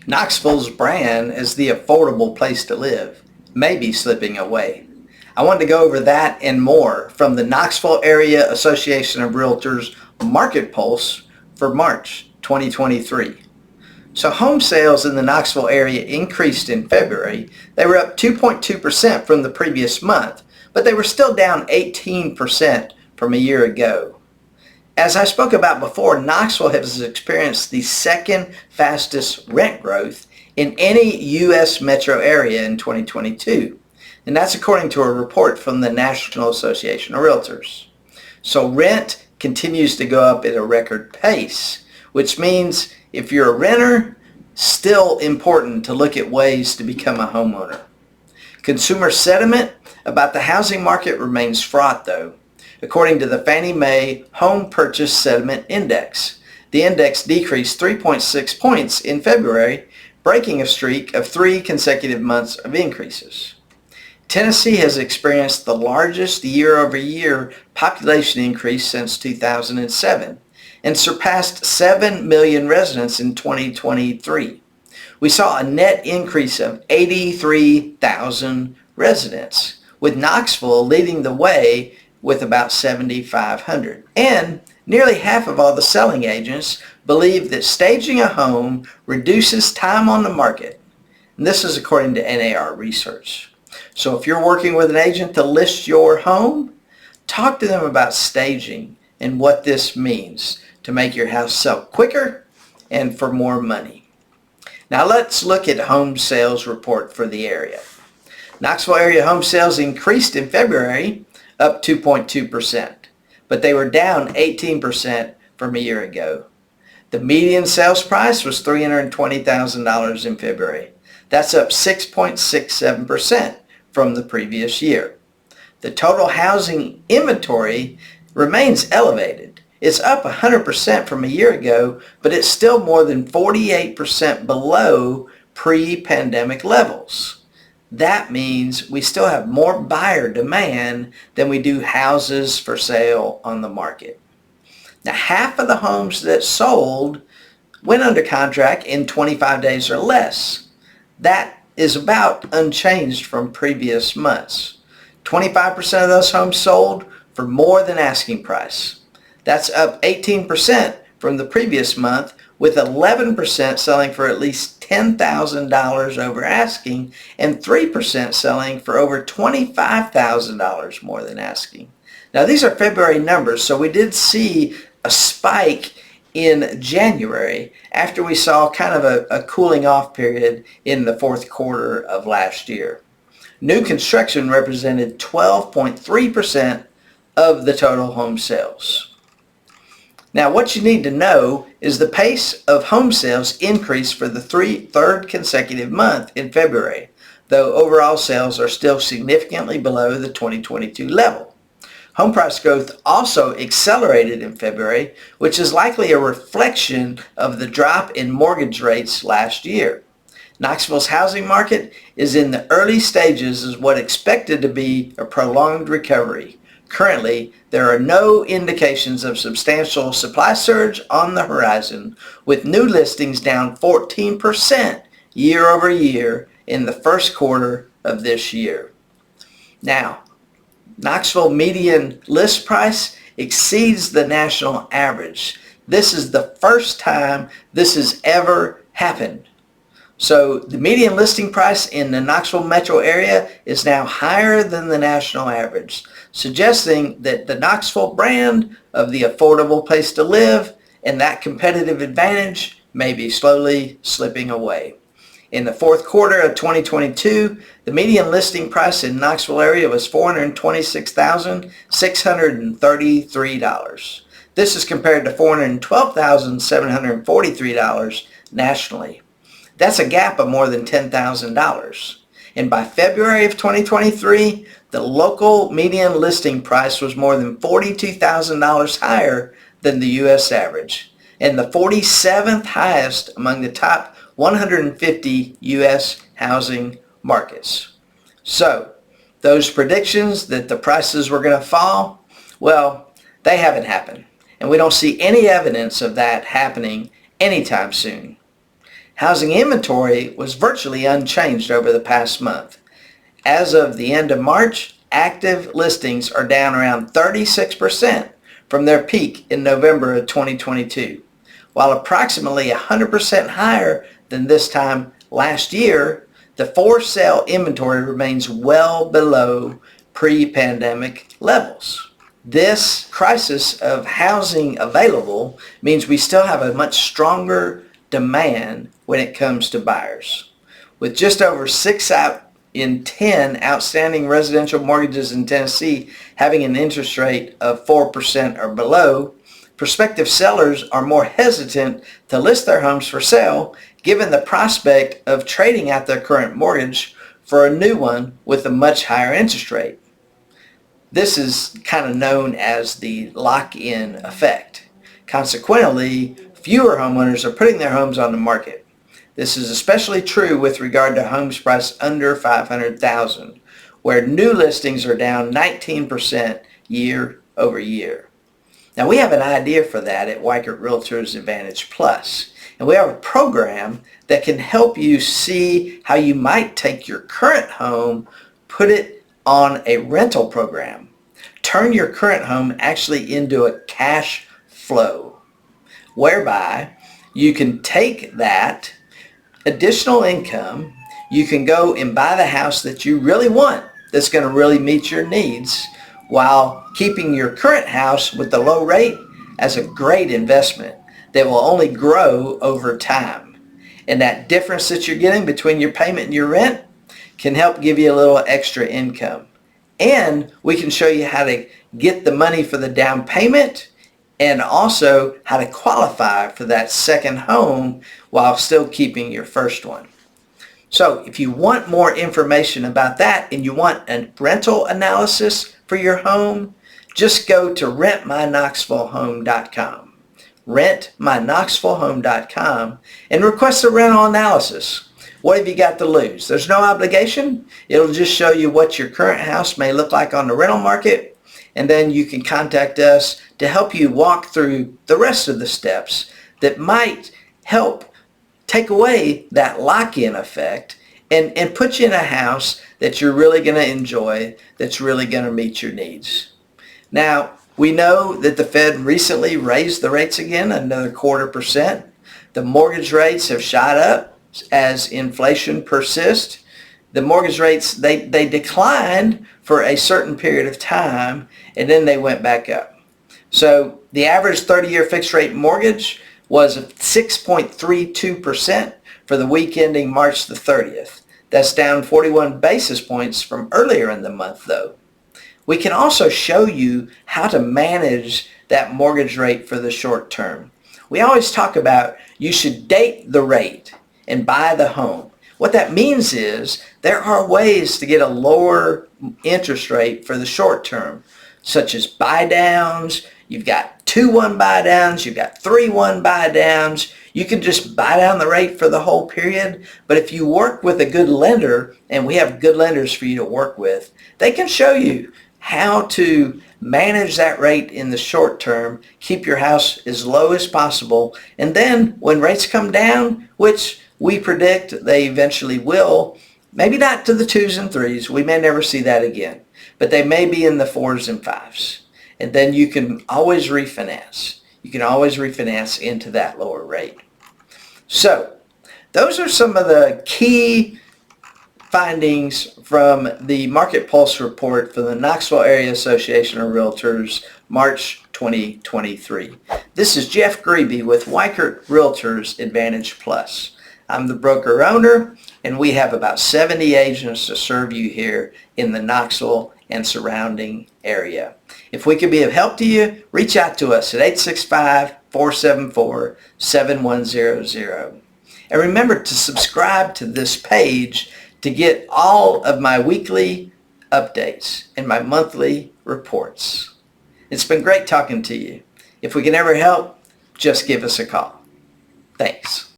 Knoxville's brand as the affordable place to live may be slipping away. I wanted to go over that and more from the Knoxville Area Association of Realtors Market Pulse for March 2023. So home sales in the Knoxville area increased in February. They were up 2.2% from the previous month, but they were still down 18% from a year ago. As I spoke about before, Knoxville has experienced the second fastest rent growth in any U.S. metro area in 2022. And that's according to a report from the National Association of Realtors. So rent continues to go up at a record pace, which means if you're a renter, still important to look at ways to become a homeowner. Consumer sentiment about the housing market remains fraught though. According to the Fannie Mae Home Purchase Sentiment Index, the index decreased 3.6 points in February, breaking a streak of 3 consecutive months of increases. Tennessee has experienced the largest year-over-year population increase since 2007 and surpassed 7 million residents in 2023. We saw a net increase of 83,000 residents, with Knoxville leading the way with about 7,500. And nearly half of all the selling agents believe that staging a home reduces time on the market. And this is according to NAR research. So if you're working with an agent to list your home, talk to them about staging and what this means to make your house sell quicker and for more money. Now let's look at home sales report for the area. Knoxville area home sales increased in February, up 2.2%, but they were down 18% from a year ago. The median sales price was $320,000 in February. That's up 6.67% from the previous year. The total housing inventory remains elevated. It's up 100% from a year ago, but it's still more than 48% below pre-pandemic levels. That means we still have more buyer demand than we do houses for sale on the market. Now, half of the homes that sold went under contract in 25 days or less. That is about unchanged from previous months. 25% of those homes sold for more than asking price. That's up 18% from the previous month, with 11% selling for at least $10,000 over asking and 3% selling for over $25,000 more than asking. Now these are February numbers, so we did see a spike in January after we saw kind of a cooling off period in the fourth quarter of last year. New construction represented 12.3% of the total home sales. Now what you need to know is the pace of home sales increased for the third consecutive month in February, though overall sales are still significantly below the 2022 level. Home price growth also accelerated in February, which is likely a reflection of the drop in mortgage rates last year. Knoxville's housing market is in the early stages of what expected to be a prolonged recovery. Currently, there are no indications of substantial supply surge on the horizon, with new listings down 14% year over year in the first quarter of this year. Now, Knoxville median list price exceeds the national average. This is the first time this has ever happened. So the median listing price in the Knoxville metro area is now higher than the national average, suggesting that the Knoxville brand of the affordable place to live and that competitive advantage may be slowly slipping away. In the fourth quarter of 2022, the median listing price in Knoxville area was $426,633. This is compared to $412,743 nationally. That's a gap of more than $10,000. And by February of 2023, the local median listing price was more than $42,000 higher than the U.S. average, and the 47th highest among the top 150 U.S. housing markets. So, those predictions that the prices were going to fall, well, they haven't happened. And we don't see any evidence of that happening anytime soon. Housing inventory was virtually unchanged over the past month. As of the end of March, active listings are down around 36% from their peak in November of 2022, while approximately 100% higher than this time last year. The for-sale inventory remains well below pre-pandemic levels. This crisis of housing available means we still have a much stronger demand when it comes to buyers. With just over 6 out in 10 outstanding residential mortgages in Tennessee having an interest rate of 4% or below, prospective sellers are more hesitant to list their homes for sale given the prospect of trading out their current mortgage for a new one with a much higher interest rate. This is kind of known as the lock-in effect. Consequently, fewer homeowners are putting their homes on the market. This is especially true with regard to homes priced under $500,000, where new listings are down 19% year over year. Now, we have an idea for that at Weichert Realtors Advantage Plus, and we have a program that can help you see how you might take your current home, put it on a rental program, turn your current home actually into a cash flow, whereby you can take that additional income, you can go and buy the house that you really want, that's going to really meet your needs, while keeping your current house with the low rate as a great investment that will only grow over time. And that difference that you're getting between your payment and your rent can help give you a little extra income. And we can show you how to get the money for the down payment and also how to qualify for that second home while still keeping your first one. So if you want more information about that and you want a rental analysis for your home, just go to rentmyknoxvillehome.com. rentmyknoxvillehome.com and request a rental analysis. What have you got to lose? There's no obligation. It'll just show you what your current house may look like on the rental market, and then you can contact us to help you walk through the rest of the steps that might help take away that lock-in effect and put you in a house that you're really going to enjoy, that's really going to meet your needs. Now, we know that the Fed recently raised the rates again, another 0.25%. The mortgage rates have shot up as inflation persists. The mortgage rates, they declined for a certain period of time, and then they went back up. So the average 30-year fixed rate mortgage was 6.32% for the week ending March the 30th. That's down 41 basis points from earlier in the month, though. We can also show you how to manage that mortgage rate for the short term. We always talk about you should date the rate and buy the home. What that means is there are ways to get a lower interest rate for the short term, such as buy downs. You've got 2-1 buy downs, you've got 3-1 buy downs. You can just buy down the rate for the whole period. But if you work with a good lender, and we have good lenders for you to work with, they can show you how to manage that rate in the short term, keep your house as low as possible, and then when rates come down, which we predict they eventually will, maybe not to the 2s and 3s, we may never see that again, but they may be in the 4s and 5s. And then you can always refinance. You can always refinance into that lower rate. So those are some of the key findings from the Market Pulse report for the Knoxville Area Association of Realtors, March 2023. This is Jeff Grebe with Weichert Realtors Advantage Plus. I'm the broker owner, and we have about 70 agents to serve you here in the Knoxville and surrounding area. If we can be of help to you, reach out to us at 865-474-7100. And remember to subscribe to this page to get all of my weekly updates and my monthly reports. It's been great talking to you. If we can ever help, just give us a call. Thanks.